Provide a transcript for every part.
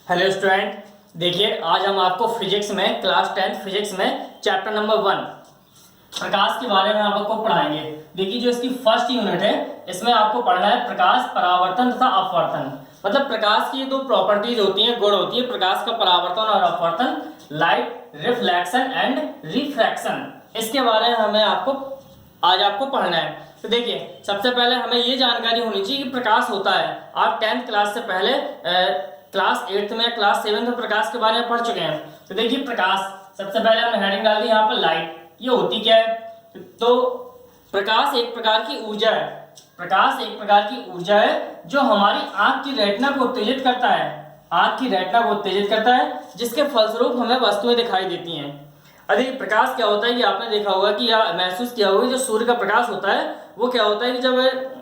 Hello student, देखिए आज हम आपको फिजिक्स में क्लास 10 फिजिक्स में चैप्टर नंबर 1 प्रकाश के बारे में आपको पढ़ाएंगे। देखिए जो इसकी फर्स्ट यूनिट है इसमें आपको पढ़ना है प्रकाश, परावर्तन तथा अपवर्तन। मतलब प्रकाश की दो प्रॉपर्टीज होती हैं, गुण होती है प्रकाश का, परावर्तन और अपवर्तन, लाइट रिफ्लेक्शन एंड रिफ्रैक्शन। इसके बारे में हमें आज आपको पढ़ना है। तो देखिए सबसे पहले हमें ये जानकारी होनी चाहिए कि प्रकाश होता है। आप 10th क्लास से पहले क्लास 8th में क्लास 7th में प्रकाश के बारे में पढ़ चुके हैं। तो देखिए प्रकाश, सबसे पहले हमने हेडिंग डाल दी यहाँ पर लाइट। ये होती क्या है? तो प्रकाश एक प्रकार की ऊर्जा है। प्रकाश एक प्रकार की ऊर्जा है जो हमारी आंख की रेटिना को उत्तेजित करता है। आंख की रेटिना को उत्तेजित करता है जिसके फलस्वरूप हमें वस्तुएं दिखाई देती हैं। अधिक प्रकाश क्या होता है कि आपने देखा होगा कि या महसूस किया होगा, जो सूर्य का प्रकाश होता है वो क्या होता है कि जब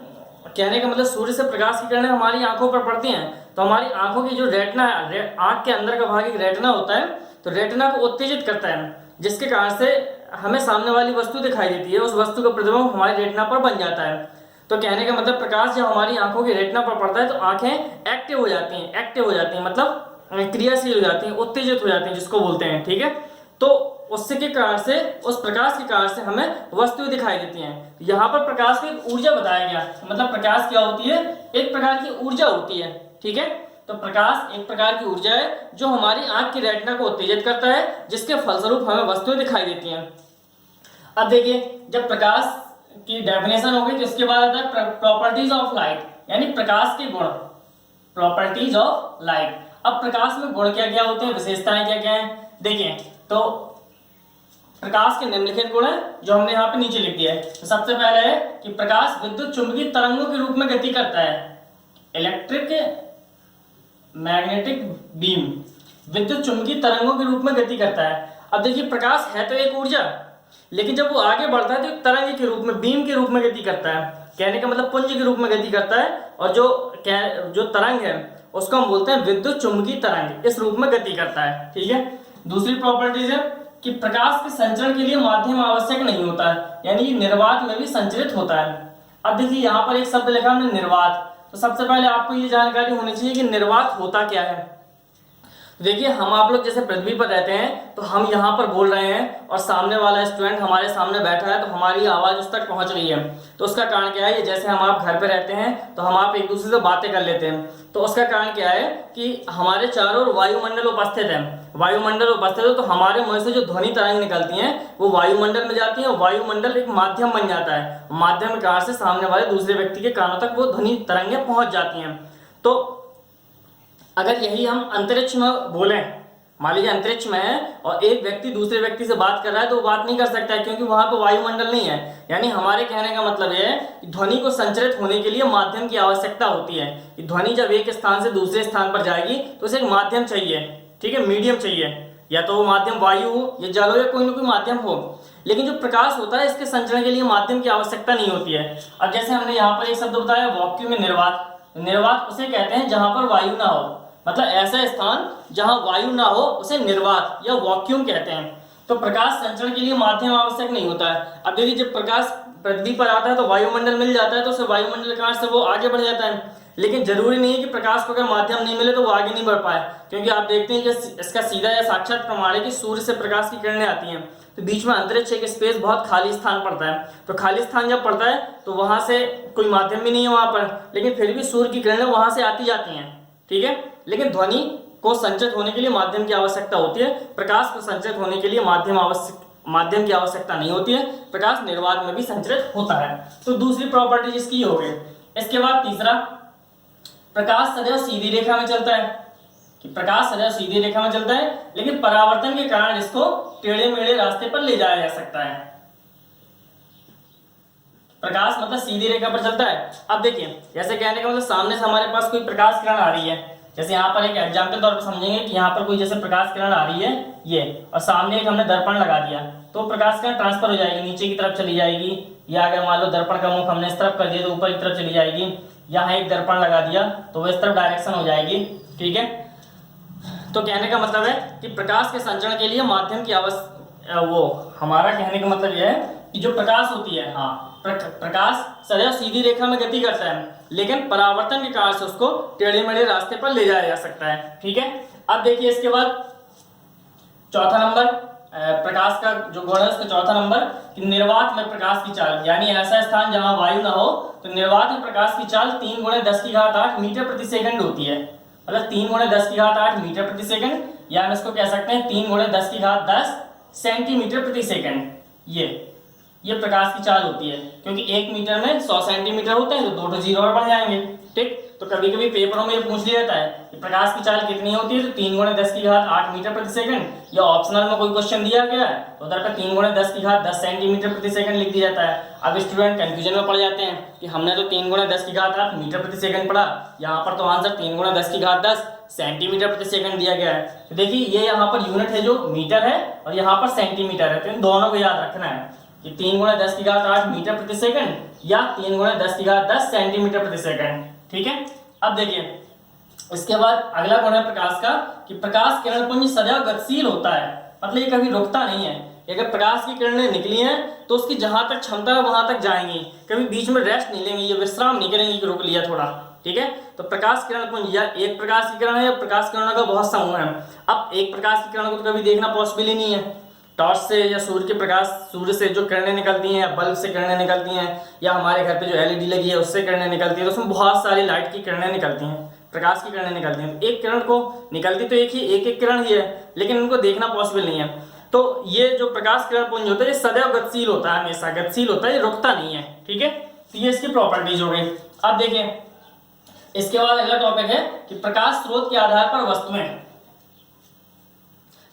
कहने का मतलब सूर्य से प्रकाश की किरणें हमारी आंखों पर पड़ती हैं तो हमारी आंखों की जो रेटिना है, आंख के अंदर का भाग एक रेटिना होता है, तो रेटिना को उत्तेजित करता है जिसके कारण से हमें सामने वाली वस्तु दिखाई देती है। उस वस्तु का प्रतिबिंब हमारी रेटिना पर बन जाता है। तो कहने का मतलब प्रकाश जब हमारी आंखों की रेटिना पर पड़ता है तो आंखें एक्टिव हो जाती हैं, मतलब क्रियाशील हो जाती हैं, उत्तेजित हो जाती हैं जिसको बोलते हैं। ठीक है, तो उससे के कारण से, उस प्रकाश के कारण से हमें वस्तुएं दिखाई देती हैं। यहाँ पर प्रकाश की एक ऊर्जा बताया गया, मतलब प्रकाश क्या होती है? एक प्रकार की ऊर्जा होती है। ठीक है, तो प्रकाश एक प्रकार की ऊर्जा है जो हमारी आंख की रेटिना को उत्तेजित करता है जिसके फलस्वरूप हमें वस्तुएं दिखाई देती हैं। अब देखिए जब प्रकाश की डेफिनेशन हो गई तो इसके बाद आता है प्रॉपर्टीज ऑफ लाइट, यानी प्रकाश के गुण, प्रॉपर्टीज ऑफ लाइट। अब प्रकाश में गुण क्या क्या होते हैं, विशेषताएं क्या क्या हैं? देखिए तो प्रकाश के निम्नलिखित गुण हैं जो हमने यहाँ पे नीचे लिख दिया है। तो सबसे पहले है कि प्रकाश विद्युत चुंबकीय तरंगों के रूप में गति करता है। इलेक्ट्रिक मैग्नेटिक बीम विद्युत चुंबकीय तरंगों के रूप में गति करता है। अब देखिए प्रकाश है तो एक ऊर्जा, लेकिन जब वो आगे बढ़ता है तो एक तरंग के रूप में, बीम के रूप में गति करता है। कहने का मतलब पुंज के रूप में गति करता है, और जो तरंग है उसको हम बोलते हैं विद्युत चुंबकीय तरंग, इस रूप में गति करता है। ठीक है, दूसरी प्रॉपर्टीज है कि प्रकाश के संचरण के लिए माध्यम आवश्यक नहीं होता है, यानी निर्वात में भी संचरित होता है। अब देखिए यहाँ पर एक शब्द लिखा हमने निर्वात। तो सबसे पहले आपको ये जानकारी होनी चाहिए कि निर्वात होता क्या है। देखिए हम आप लोग जैसे पृथ्वी पर रहते हैं तो हम यहाँ पर बोल रहे हैं और सामने वाला स्टूडेंट हमारे सामने बैठा है तो हमारी आवाज़ उस तक पहुँच रही है। तो उसका कारण क्या है? ये जैसे हम आप घर पे रहते हैं तो हम आप एक दूसरे से बातें कर लेते हैं, तो उसका कारण क्या है कि हमारे चारों ओर वायुमंडल उपस्थित है। वायुमंडल उपस्थित है तो हमारे मुंह से जो ध्वनि तरंग निकलती हैं वो वायुमंडल में जाती हैं, और वायुमंडल एक माध्यम बन जाता है। माध्यम के कारण से सामने वाले दूसरे व्यक्ति के कानों तक वो ध्वनि तरंगें पहुँच जाती हैं। तो अगर यही हम अंतरिक्ष में बोलें, मान लीजिए अंतरिक्ष में है और एक व्यक्ति दूसरे व्यक्ति से बात कर रहा है तो वो बात नहीं कर सकता है क्योंकि वहां पर वायुमंडल नहीं है। यानी हमारे कहने का मतलब ये है कि ध्वनि को संचरित होने के लिए माध्यम की आवश्यकता होती है। कि ध्वनि जब एक स्थान से दूसरे स्थान पर जाएगी तो उसे एक माध्यम चाहिए। ठीक है, मीडियम चाहिए, या तो वो माध्यम वायु हो या जल हो या कोई ना कोई माध्यम हो। लेकिन जो प्रकाश होता है इसके संचरण के लिए माध्यम की आवश्यकता नहीं होती है। अब जैसे हमने यहाँ पर एक शब्द बताया वैक्यूम में निर्वात। निर्वात उसे कहते हैं जहां पर वायु ना हो, मतलब ऐसा स्थान जहां वायु ना हो उसे निर्वात या वैक्यूम कहते हैं। तो प्रकाश संचरण के लिए माध्यम आवश्यक नहीं होता है। अब देखिए जब प्रकाश पृथ्वी पर आता है तो वायुमंडल मिल जाता है तो उसे वायुमंडल के कारण से वो आगे बढ़ जाता है। लेकिन जरूरी नहीं है कि प्रकाश को अगर माध्यम नहीं मिले तो वो आगे नहीं बढ़ पाए, क्योंकि आप देखते हैं कि इसका सीधा या साक्षात प्रमाण है कि सूर्य से प्रकाश की किरणें आती हैं तो बीच में अंतरिक्ष एक स्पेस, बहुत खाली स्थान पड़ता है। तो खाली स्थान जब पड़ता है तो वहां से कोई माध्यम भी नहीं है वहां पर, लेकिन फिर भी सूर्य की किरणें वहां से आती जाती हैं। ठीक है, लेकिन ध्वनि को संचित होने के लिए माध्यम की आवश्यकता होती है। प्रकाश को संचित होने के लिए माध्यम की आवश्यकता नहीं होती है। प्रकाश निर्वात में भी संचरित होता है। तो दूसरी प्रॉपर्टी जिसकी हो गई। इसके बाद तीसरा, प्रकाश सदैव सीधी रेखा में चलता है। कि प्रकाश सदैव सीधी रेखा में चलता है, लेकिन परावर्तन के कारण इसको टेढ़े मेढ़े रास्ते पर ले जाया जा सकता है। प्रकाश मतलब सीधी रेखा पर चलता है। अब देखिए जैसे कहने का मतलब सामने से हमारे पास कोई प्रकाश किरण आ रही है, जैसे यहाँ पर एक एग्जाम्पल के तौर पर समझेंगे कि यहाँ पर कोई जैसे प्रकाश किरण आ रही है ये, और सामने एक हमने दर्पण लगा दिया तो प्रकाश किरण ट्रांसफर हो जाएगी, नीचे की तरफ चली जाएगी। या अगर मान लो दर्पण का मुख हमने इस तरफ कर दिया तो ऊपर की तरफ चली जाएगी। यहाँ एक दर्पण लगा दिया तो वो इस तरफ डायरेक्शन हो जाएगी। ठीक है, तो कहने का मतलब है कि प्रकाश के संचरण के लिए माध्यम की हमारा कहने का मतलब यह है कि जो प्रकाश होती है, हाँ प्रकाश सदैव सीधी रेखा में गति करता है, लेकिन परावर्तन के कारण से उसको टेढ़े मेढ़े रास्ते पर ले जाया जा सकता है। ठीक है, अब देखिए इसके बाद चौथा नंबर प्रकाश का जो गुण है उसका चौथा नंबर कि निर्वात में प्रकाश की चाल, यानी ऐसा स्थान जहां वायु ना हो तो निर्वात में प्रकाश की चाल 3 × 10⁸ मीटर प्रति सेकंड होती है। मतलब 3 × 10⁸ मीटर प्रति सेकंड, या हम इसको कह सकते हैं 3 × 10⁻10 सेंटीमीटर प्रति सेकंड। ये प्रकाश की चाल होती है, क्योंकि 1 मीटर में 100 सेंटीमीटर होते हैं तो 2 तो जीरो और बढ़ जाएंगे। ठीक, तो कभी कभी पेपरों में ये पूछ लिया जाता है कि प्रकाश की चाल कितनी होती है, तो 3 × 10⁸ मीटर प्रति सेकंड, या ऑप्शनल में कोई क्वेश्चन दिया गया है तो उधर पे 3 × 10⁻10 सेंटीमीटर प्रति सेकंड लिख दिया जाता है। अब स्टूडेंट कंफ्यूजन में पड़ जाते हैं कि हमने तो 3 × 10⁸ मीटर प्रति सेकंड पढ़ा, यहाँ पर तो आंसर 3 × 10⁻10 सेंटीमीटर प्रति सेकंड दिया गया है। तो देखिए ये यहाँ पर यूनिट है जो मीटर है और यहाँ पर सेंटीमीटर है, तो इन दोनों को याद रखना है कि 3 × 10⁸ मीटर प्रति सेकंड या 3 × 10⁻10 सेंटीमीटर प्रति सेकंड। ठीक है, अब देखिए इसके बाद अगला गुण है प्रकाश का कि प्रकाश किरण पुंज सदैव गतिशील होता है, मतलब ये कभी रुकता नहीं है। अगर प्रकाश की किरणें निकली हैं तो उसकी जहां तक क्षमता है वहां तक जाएंगी, कभी बीच में रेस्ट नहीं लेंगी, ये विश्राम नहीं करेंगी कि रुक लिया थोड़ा। ठीक है, तो प्रकाश किरण पुंज या एक प्रकाश की किरण है या प्रकाश किरणों का बहुत समूह है। अब एक प्रकाश की किरण को तो कभी देखना पॉसिबल ही नहीं है, टॉर्च से या सूर्य के प्रकाश, सूर्य से जो किरणें निकलती हैं या बल्ब से किरणें निकलती हैं या हमारे घर पे जो एलईडी लगी है उससे किरणें निकलती है, तो उसमें बहुत सारी लाइट की किरणें निकलती हैं, प्रकाश की किरणें निकलती हैं। एक किरण को निकलती तो एक किरण ही है, लेकिन उनको देखना पॉसिबल नहीं है। तो ये जो प्रकाश किरण पुंज होता है ये सदैव गतिशील होता है, हमेशा गतिशील होता है, ये रुकता नहीं है। ठीक है, तो ये इसकी प्रॉपर्टीज हो गई। अब देखिए इसके बाद अगला टॉपिक है कि प्रकाश स्रोत के आधार पर वस्तुएं,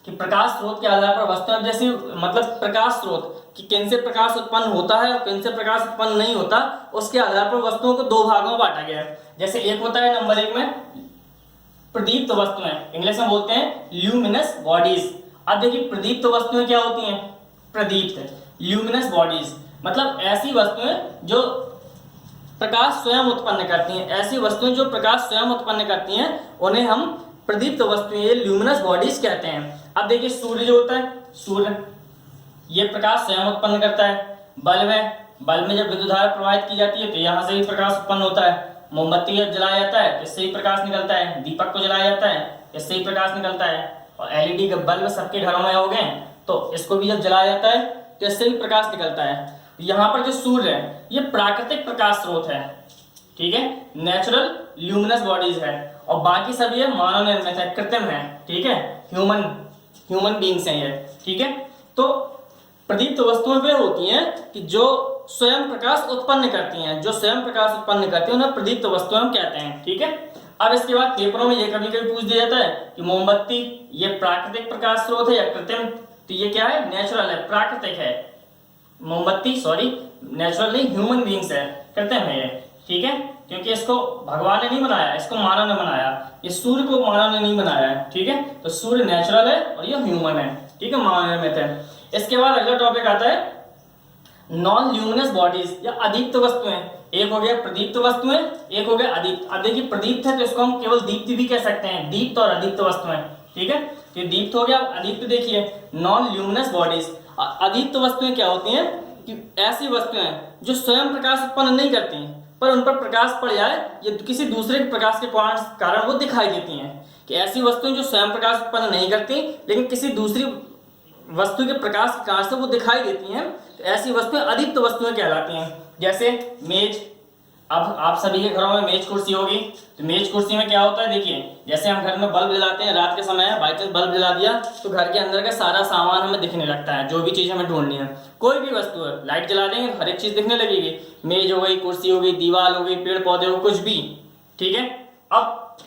कि प्रकाश स्रोत के आधार पर वस्तुएं, जैसे मतलब प्रकाश स्रोत कि किन से प्रकाश उत्पन्न होता है और किन से प्रकाश उत्पन्न नहीं होता, उसके आधार पर वस्तुओं को दो भागों में बांटा गया है। जैसे एक होता है नंबर 1 में प्रदीप्त वस्तुएं, इंग्लिश में बोलते हैं ल्यूमिनस बॉडीज। अब देखिए प्रदीप्त वस्तुएं क्या होती हैं, प्रदीप्त ल्यूमिनस बॉडीज मतलब ऐसी वस्तुएं जो प्रकाश स्वयं उत्पन्न करती हैं, ऐसी वस्तुएं जो प्रकाश स्वयं उत्पन्न करती हैं उन्हें हम प्रदीप्त वस्तुएं ल्यूमिनस बॉडीज कहते हैं। अब देखिए सूर्य जो होता है, सूर्य ये प्रकाश स्वयं उत्पन्न करता है। बल्ब है, बल्ब में जब विद्युत धारा प्रवाहित की जाती है तो यहाँ से ही प्रकाश उत्पन्न होता है। मोमबत्ती जब जलाया जाता है तो इससे ही प्रकाश निकलता है। दीपक को जलाया जाता है इससे ही प्रकाश निकलता है। और एलईडी के बल्ब सबके घरों में हो गए तो इसको भी जब जलाया जाता है तो इससे भी प्रकाश निकलता है। यहाँ पर जो सूर्य है ये प्राकृतिक प्रकाश स्रोत है, ठीक है, नेचुरल ल्यूमिनस बॉडीज है। और बाकी सब ये मानव निर्मित है, कृत्रिम है, ठीक है, ह्यूमन बीइंग्स हैं ये। ठीक है, तो प्रदीप्त वस्तुएं वे होती हैं कि जो स्वयं प्रकाश उत्पन्न करती हैं, जो स्वयं प्रकाश उत्पन्न करती हैं उन्हें प्रदीप्त वस्तुएं हम कहते हैं। ठीक है, अब इसके बाद पेपरों में ये कभी कभी पूछ दिया जाता है कि मोमबत्ती ये प्राकृतिक प्रकाश स्रोत है या कृत्रिम, तो ये क्या है, नेचुरल है, प्राकृतिक है। मोमबत्ती सॉरी नेचुरल नहीं, ह्यूमन बीइंग्स है, कृत्रिम है ये। ठीक है, क्योंकि इसको भगवान ने नहीं बनाया, इसको मानव ने बनाया, ये सूर्य को मानव ने नहीं बनाया है। ठीक है, तो सूर्य नेचुरल है और ये ह्यूमन है, ठीक है, मानव निर्मित है। इसके बाद अगला टॉपिक आता है नॉन ल्यूमिनस बॉडीज या अदीप्त वस्तुएं। एक हो गया प्रदीप्त वस्तुएं, एक हो गया अदीप्त। अब देखिए प्रदीप्त है तो इसको हम केवल दीप्त भी कह सकते हैं, दीप्त और अदीप्त वस्तुएं। ठीक है, तो ये दीप्त हो गया। अदीप्त देखिए नॉन ल्यूमिनस बॉडीज। अदीप्त वस्तुएं क्या होती हैं कि ऐसी वस्तुएं जो स्वयं प्रकाश उत्पन्न नहीं करती पर उन पर प्रकाश पड़ जाए या किसी दूसरे प्रकाश के कारण वो दिखाई देती हैं। कि ऐसी वस्तुएं जो स्वयं प्रकाश उत्पन्न नहीं करती लेकिन किसी दूसरी वस्तु के प्रकाश के कारण से वो दिखाई देती हैं, तो ऐसी वस्तुएं अदीप्त वस्तुएं कहलाती हैं। जैसे मेज, अब आप सभी के घरों में मेज कुर्सी होगी, तो मेज कुर्सी में क्या होता है, देखिए जैसे हम घर में बल्ब जलाते हैं रात के समय, बाई चांस बल्ब जला दिया तो घर के अंदर का सारा सामान हमें दिखने लगता है, जो भी चीज़ हमें ढूंढनी है, कोई भी वस्तु है, लाइट जला देंगे हर एक चीज़ दिखने लगेगी, मेज हो गई, कुर्सी हो गई, दीवार हो गई, पेड़ पौधे हो, कुछ भी। ठीक है, अब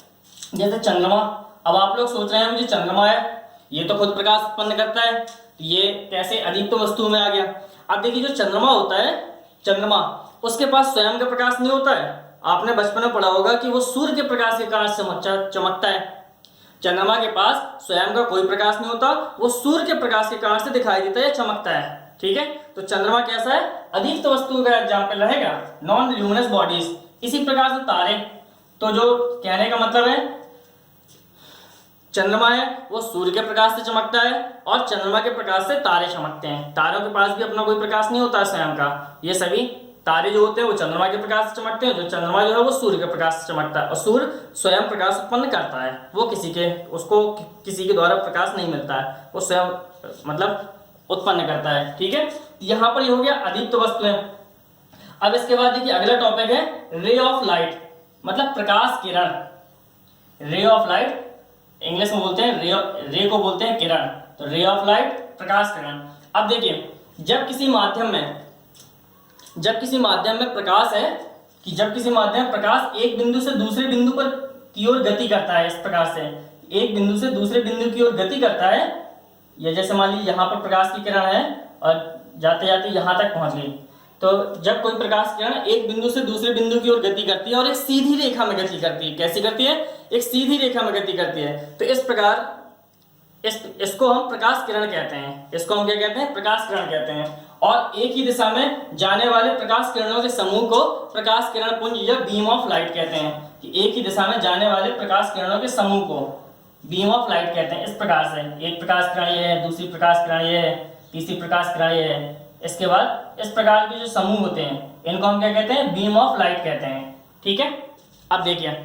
जैसे चंद्रमा, अब आप लोग सोच रहे हैं मुझे चंद्रमा है ये तो खुद प्रकाश उत्पन्न करता है, ये कैसे अदीप्त वस्तु में आ गया। अब देखिए जो चंद्रमा होता है, चंद्रमा उसके पास स्वयं का प्रकाश नहीं होता है। आपने बचपन में पढ़ा होगा कि वो सूर्य के प्रकाश के कारण चमकता है। चंद्रमा के पास स्वयं का कोई प्रकाश नहीं होता, वो सूर्य के प्रकाश के कारण से दिखाई देता है, चमकता है। ठीक है, तो चंद्रमा कैसा है, अदीप्त वस्तु का एग्जाम्पल रहेगा, नॉन ल्यूमिनस बॉडीज। इसी प्रकार से तारे, तो जो कहने का मतलब है चंद्रमा है वो सूर्य के प्रकाश से चमकता है और चंद्रमा के प्रकाश से तारे चमकते हैं। तारों के पास भी अपना कोई प्रकाश नहीं होता स्वयं का, ये सभी तारे जो होते हैं वो चंद्रमा के प्रकाश से चमकते हैं, जो चंद्रमा जो है वो सूर्य के प्रकाश से चमकता है, और सूर्य स्वयं प्रकाश उत्पन्न करता है, वो उसको किसी के द्वारा प्रकाश नहीं मिलता है, वो स्वयं मतलब उत्पन्न करता है। ठीक है, यहाँ पर ये हो गया अदीप्त वस्तुएं। अब इसके बाद देखिए अगला टॉपिक है रे ऑफ लाइट, मतलब प्रकाश किरण। रे ऑफ लाइट इंग्लिश में बोलते हैं रे को बोलते हैं किरण, तो रे ऑफ लाइट प्रकाश किरण। अब देखिए जब किसी माध्यम में प्रकाश है कि जब किसी माध्यम में प्रकाश एक बिंदु से दूसरे बिंदु पर की ओर गति करता है, इस प्रकार से एक बिंदु से दूसरे बिंदु की ओर गति करता है, या जैसे मान लीजिए यहाँ पर प्रकाश की किरण है और जाते जाते यहाँ तक पहुंच गई, तो जब कोई प्रकाश किरण एक बिंदु से दूसरे बिंदु की ओर गति करती है और एक सीधी रेखा में गति करती है, कैसी करती है, एक सीधी रेखा में गति करती है, तो इस प्रकार इसको हम प्रकाश किरण कहते हैं। इसको हम क्या कहते हैं, प्रकाश किरण कहते हैं। और एक ही दिशा में जाने वाले प्रकाश किरणों के समूह को प्रकाश किरण पुंज या बीम ऑफ लाइट कहते हैं, कि एक ही दिशा में जाने वाले प्रकाश किरणों के समूह को बीम ऑफ लाइट कहते हैं। इस प्रकार से एक प्रकाश किरण ये है, दूसरी प्रकाश किरण ये है, तीसरी प्रकाश किरण ये है, इसके बाद इस प्रकार के जो समूह होते हैं इनको हम क्या कहते हैं, बीम ऑफ लाइट कहते हैं। ठीक है, अब देखिए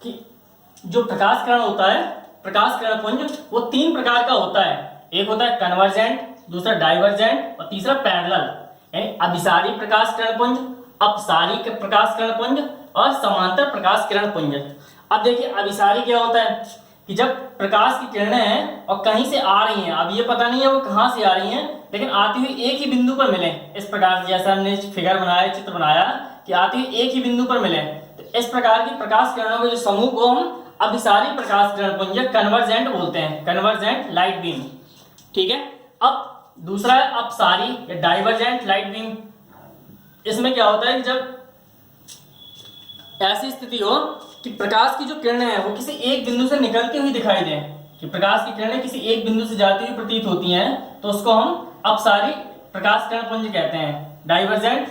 कि जो प्रकाश किरण होता है, प्रकाश किरण पुंज वो तीन प्रकार का होता है। एक होता है कन्वर्जेंट, दूसरा डाइवर्जेंट और तीसरा पैरेलल, यानी अभिसारी प्रकाश किरण पुंज, अपसारी प्रकाश किरण पुंज और समांतर प्रकाश किरण पुंज। अब देखिए अभिसारी क्या होता है कि जब प्रकाश की किरणें हैं और कहीं से आ रही हैं, अब ये पता नहीं है वो कहाँ से आ रही हैं, लेकिन आती हुई एक ही बिंदु पर मिले, इस प्रकार जैसा हमने फिगर बनाया, चित्र बनाया कि आती हुई एक ही बिंदु पर मिले, तो इस प्रकार की प्रकाश किरणों के जो समूह को हम अभिसारी प्रकाश किरण पुंज या कन्वर्जेंट बोलते हैं, कन्वर्जेंट लाइट बीम। ठीक है, अब दूसरा है अपसारी या डाइवर्जेंट लाइट बीम। इसमें क्या होता है कि जब ऐसी स्थिति हो कि प्रकाश की जो किरणें हैं वो किसी एक बिंदु से निकलती हुई दिखाई दें, कि प्रकाश की किरणें किसी एक बिंदु से जाती हुई प्रतीत होती हैं, तो उसको हम अपसारी प्रकाश किरण पुंज कहते हैं, डाइवर्जेंट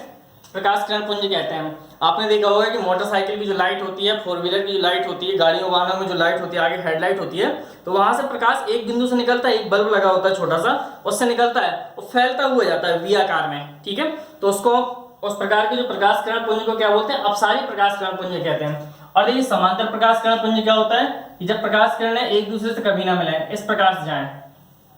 प्रकाश किरण पुंज कहते हैं। आपने देखा होगा कि मोटरसाइकिल की जो लाइट होती है, फोर व्हीलर की जो लाइट होती है, गाड़ियों वाहनों में जो लाइट होती है, आगे हेडलाइट होती है, तो वहां से प्रकाश एक बिंदु से निकलता है, एक बल्ब लगा होता है छोटा सा, उससे निकलता है, वो फैलता हुआ जाता है वी आकार में। ठीक है, तो उसको उस प्रकार के जो प्रकाश किरण पुंज को क्या बोलते हैं, अपसारी प्रकाश किरण पुंज कहते हैं। और देखिए समांतर प्रकाश किरण पुंज क्या होता है कि जब प्रकाश किरणें एक दूसरे से कभी ना मिले, इस प्रकार से जाएं,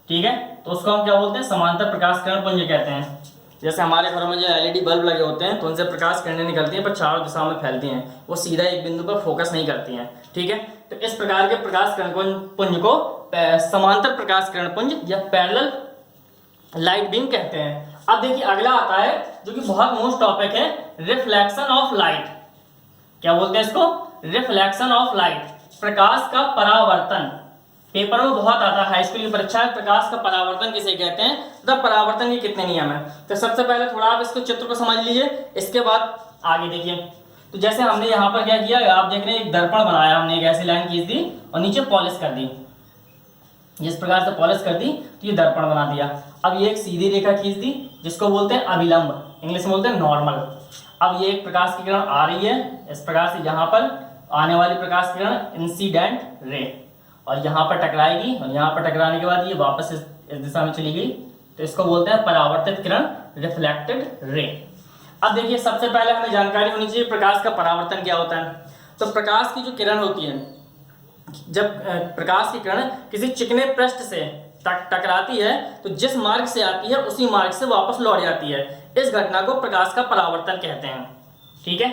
ठीक है, तो उसको हम क्या बोलते हैं, समांतर प्रकाश किरण पुंज कहते हैं। जैसे हमारे घरों में जो एलईडी बल्ब लगे होते हैं तो उनसे प्रकाश किरणें निकलती हैं पर चारों दिशाओं में फैलती हैं, वो सीधा एक बिंदु पर फोकस नहीं करती हैं। ठीक है, तो इस प्रकार के प्रकाश किरण पुंज को समांतर प्रकाश किरण पुंज या पैरेलल लाइट बीम कहते हैं। अब देखिए अगला आता है जो कि बहुत मोस्ट टॉपिक है, रिफ्लेक्शन ऑफ लाइट। क्या बोलते हैं इसको, रिफ्लेक्शन ऑफ लाइट, प्रकाश का परावर्तन। पेपर में बहुत आता है, हाई स्कूल की परीक्षा में प्रकाश का परावर्तन किसे कहते हैं, तथा परावर्तन के कितने नियम हैं। तो सबसे पहले थोड़ा आप इसको चित्र को समझ लीजिए, इसके बाद आगे देखिए। तो जैसे हमने यहाँ पर क्या किया, आप देख रहे हैं एक दर्पण बनाया हमने, एक ऐसी लाइन खींच दी और नीचे पॉलिश कर दी, जिस प्रकार से पॉलिश कर दी तो ये दर्पण बना दिया। अब ये एक सीधी रेखा खींच दी जिसको बोलते हैं अभिलंब, इंग्लिश में बोलते हैं नॉर्मल। अब ये एक प्रकाश की किरण आ रही है, इस प्रकार से यहाँ पर आने वाली प्रकाश किरण इंसिडेंट रे, और यहाँ पर टकराएगी और यहाँ पर टकराने के बाद ये वापस इस दिशा में चली गई, तो इसको बोलते हैं परावर्तित किरण, रिफ्लेक्टेड रे। अब देखिए सबसे पहले हमें जानकारी होनी चाहिए प्रकाश का परावर्तन क्या होता है। तो प्रकाश की जो किरण होती है, जब प्रकाश की किरण किसी चिकने पृष्ठ से टकराती है तो जिस मार्ग से आती है उसी मार्ग से वापस लौट जाती है, इस घटना को प्रकाश का परावर्तन कहते हैं। ठीक है,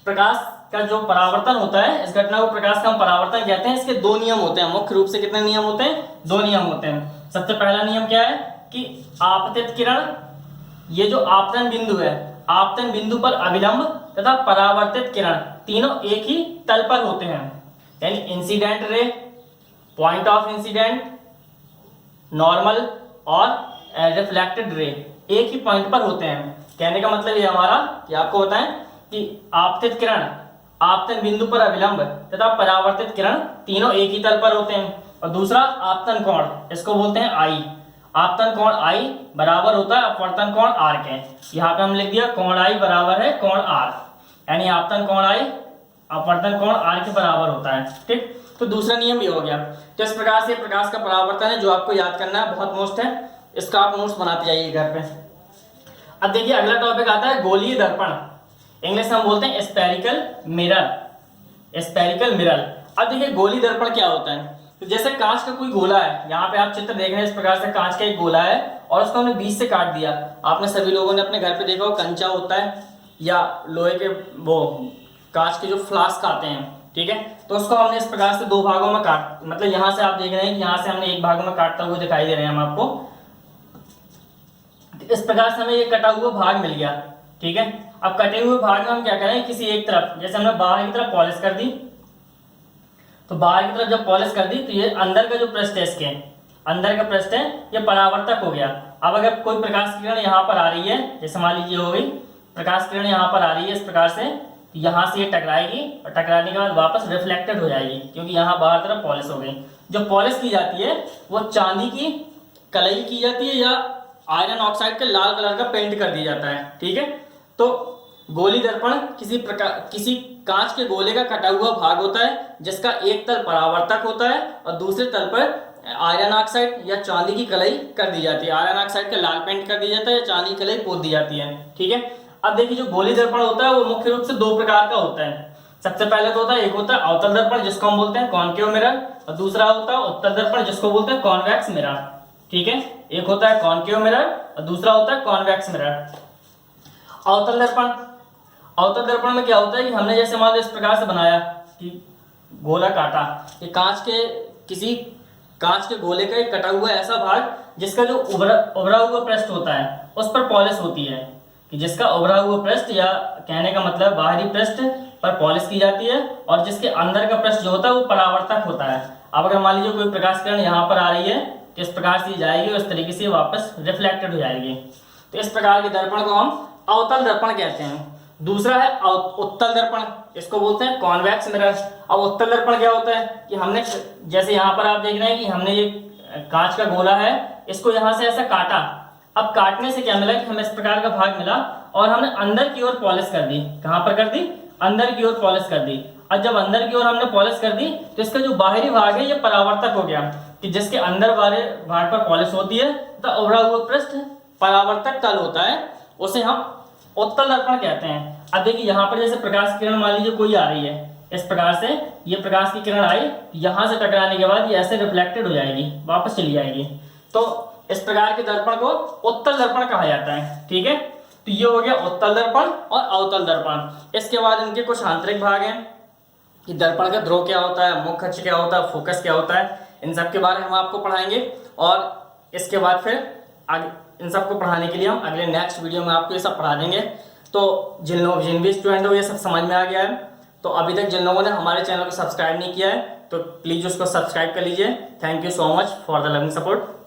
प्रकाश का जो परावर्तन होता है, इस घटना को प्रकाश का हम परावर्तन कहते हैं। इसके दो नियम होते हैं, मुख्य रूप से कितने नियम होते हैं, दो नियम होते हैं। सबसे पहला नियम क्या है कि आपतित किरण, ये जो आपतन बिंदु है, आपतन बिंदु पर अभिलंब तथा परावर्तित किरण तीनों एक ही तल पर होते हैं, यानी incident ray, point of incident, normal और रिफ्लेक्टेड रे एक ही पॉइंट पर होते हैं। कहने का मतलब ये हमारा कि आपको बताएं कि आपतित किरण आपतन बिंदु पर अभिलंब तथा परावर्तित किरण तीनों एक ही तल पर होते हैं। और दूसरा आपतन कोण, इसको बोलते हैं आई। आपतन कोण आई बराबर होता है अपवर्तन कोण आर के। यहाँ पे हम लिख दिया कोण आई बराबर है कोण आर, यानी आपतन कोण आई अपवर्तन कोण आर के बराबर होता है। ठीक, तो दूसरा नियम भी हो गया। तो इस प्रकार से प्रकाश का परावर्तन है जो आपको याद करना है, बहुत मोस्ट है। इसका आप नोट्स बनाते जाइए घर पे। अब देखिए अगला टॉपिक आता है गोलीय दर्पण, इंग्लिश में हम बोलते हैं स्पेरिकल मिरर, स्पेरिकल मिरर। अब देखिए गोली दर्पण क्या होता है, तो जैसे कांच का कोई गोला है, यहाँ पे आप चित्र देख रहे हैं, इस प्रकार से कांच का एक गोला है और उसको हमने बीच से काट दिया। आपने सभी लोगों ने अपने घर पे देखा हो कंचा होता है या लोहे के वो कांच के जो फ्लास्क आते हैं, ठीक है, तो उसको हमने इस प्रकार से दो भागों में काट, मतलब यहाँ से आप देख रहे हैं कि यहाँ से हमने एक भाग में काटता हुआ दिखाई दे रहे हैं हम आपको, इस प्रकार से हमें ये कटा हुआ भाग मिल गया, ठीक है। अब कटे हुए भाग में हम क्या करें, किसी एक तरफ, जैसे हमने बाहर की तरफ पॉलिश कर दी, तो बाहर की तरफ जब पॉलिश कर दी तो ये अंदर का जो पृष्ठ है, इसके अंदर का पृष्ठ है ये परावर्तक हो गया। अब अगर कोई प्रकाश किरण यहाँ पर आ रही है, जैसे मान लीजिए हो गई प्रकाश किरण यहाँ पर आ रही है इस प्रकार से, तो यहाँ से ये टकराएगी और टकराने के बाद वापस रिफ्लेक्टेड हो जाएगी, क्योंकि यहाँ बाहर तरफ पॉलिश हो गई। जो पॉलिश की जाती है वो चांदी की कलई की जाती है या आयरन ऑक्साइड का लाल कलर का पेंट कर दिया जाता है, ठीक है। तो गोली दर्पण किसी कांच के गोले का कटा हुआ भाग होता है जिसका एक तल परावर्तक होता है और दूसरे तल पर आयरन ऑक्साइड या चांदी की कलई कर दी जाती है। आयरन ऑक्साइड का लाल पेंट कर दिया जाता है या चांदी की कलई पोत दी जाती है, ठीक है। अब देखिए जो गोली दर्पण होता है वो मुख्य रूप से दो प्रकार का होता है। सबसे पहले तो होता है, एक होता है अवतल दर्पण जिसको हम बोलते हैं कॉनकेव मिरर, और दूसरा होता है उत्तल दर्पण जिसको बोलते हैं कॉन्वेक्स मिरर, ठीक है। एक होता है कॉनकेव मिरर और दूसरा होता है कॉन्वेक्स मिरर। अवतल दर्पण, अवतल दर्पण में क्या होता है कि हमने जैसे मान लो इस प्रकार से बनाया कि गोला काटा, ये किसी कांच के गोले का एक कटा हुआ ऐसा भाग जिसका जो उभरा हुआ पृष्ठ होता है उस पर पॉलिश होती है, कि जिसका उभरा हुआ पृष्ठ या कहने का मतलब बाहरी पृष्ठ पर पॉलिश की जाती है और जिसके अंदर का पृष्ठ जो होता है वो परावर्तक होता है। अब अगर मान लीजिए कोई प्रकाश किरण यहाँ पर आ रही है तो इस प्रकार से जाएगी और इस तरीके से वापस रिफ्लेक्टेड हो जाएगी, तो इस प्रकार के दर्पण को हम अवतल दर्पण कहते हैं। दूसरा है उत्तल दर्पण, इसको बोलते हैं कॉन्वेक्स मिरर। अब उत्तल दर्पण क्या होता है कि हमने जैसे यहाँ पर आप देख रहे हैं कि हमने ये कांच का गोला है, इसको यहाँ से ऐसा काटा। अब काटने से क्या मिला कि हमें इस प्रकार का भाग मिला और हमने अंदर की ओर पॉलिश कर दी। कहाँ पर कर दी? अंदर की ओर पॉलिश कर दी। और जब अंदर की ओर हमने पॉलिश कर दी तो इसका जो बाहरी भाग है ये परावर्तक हो गया, कि जिसके अंदर वाले भाग पर पॉलिश होती है तो उभरा हुआ पृष्ठ परावर्तक तल होता है, उसे हम उत्तल दर्पण कहते हैं। अब देखिए यहाँ पर जैसे प्रकाश किरण मान लीजिए कोई आ रही है, इस प्रकार से ये प्रकाश की किरण आई, यहाँ से टकराने के बाद ये ऐसे रिफ्लेक्टेड हो जाएगी, वापस चली जाएगी। तो इस प्रकार के दर्पण को उत्तल दर्पण कहा जाता है, ठीक है। तो ये हो गया उत्तल दर्पण और अवतल दर्पण। इसके बाद इनके कुछ आंतरिक भाग हैं कि दर्पण का ध्रुव क्या होता है, मुख्य अक्ष क्या होता है, फोकस क्या होता है, इन सब के बारे में हम आपको पढ़ाएंगे। और इसके बाद फिर इन सबको पढ़ाने के लिए हम अगले नेक्स्ट वीडियो में आपको ये सब पढ़ा देंगे। तो जिन भी स्टूडेंट को ये सब समझ में आ गया है, तो अभी तक जिन लोगों ने हमारे चैनल को सब्सक्राइब नहीं किया है तो प्लीज़ उसको सब्सक्राइब कर लीजिए। Thank you so much for the loving support.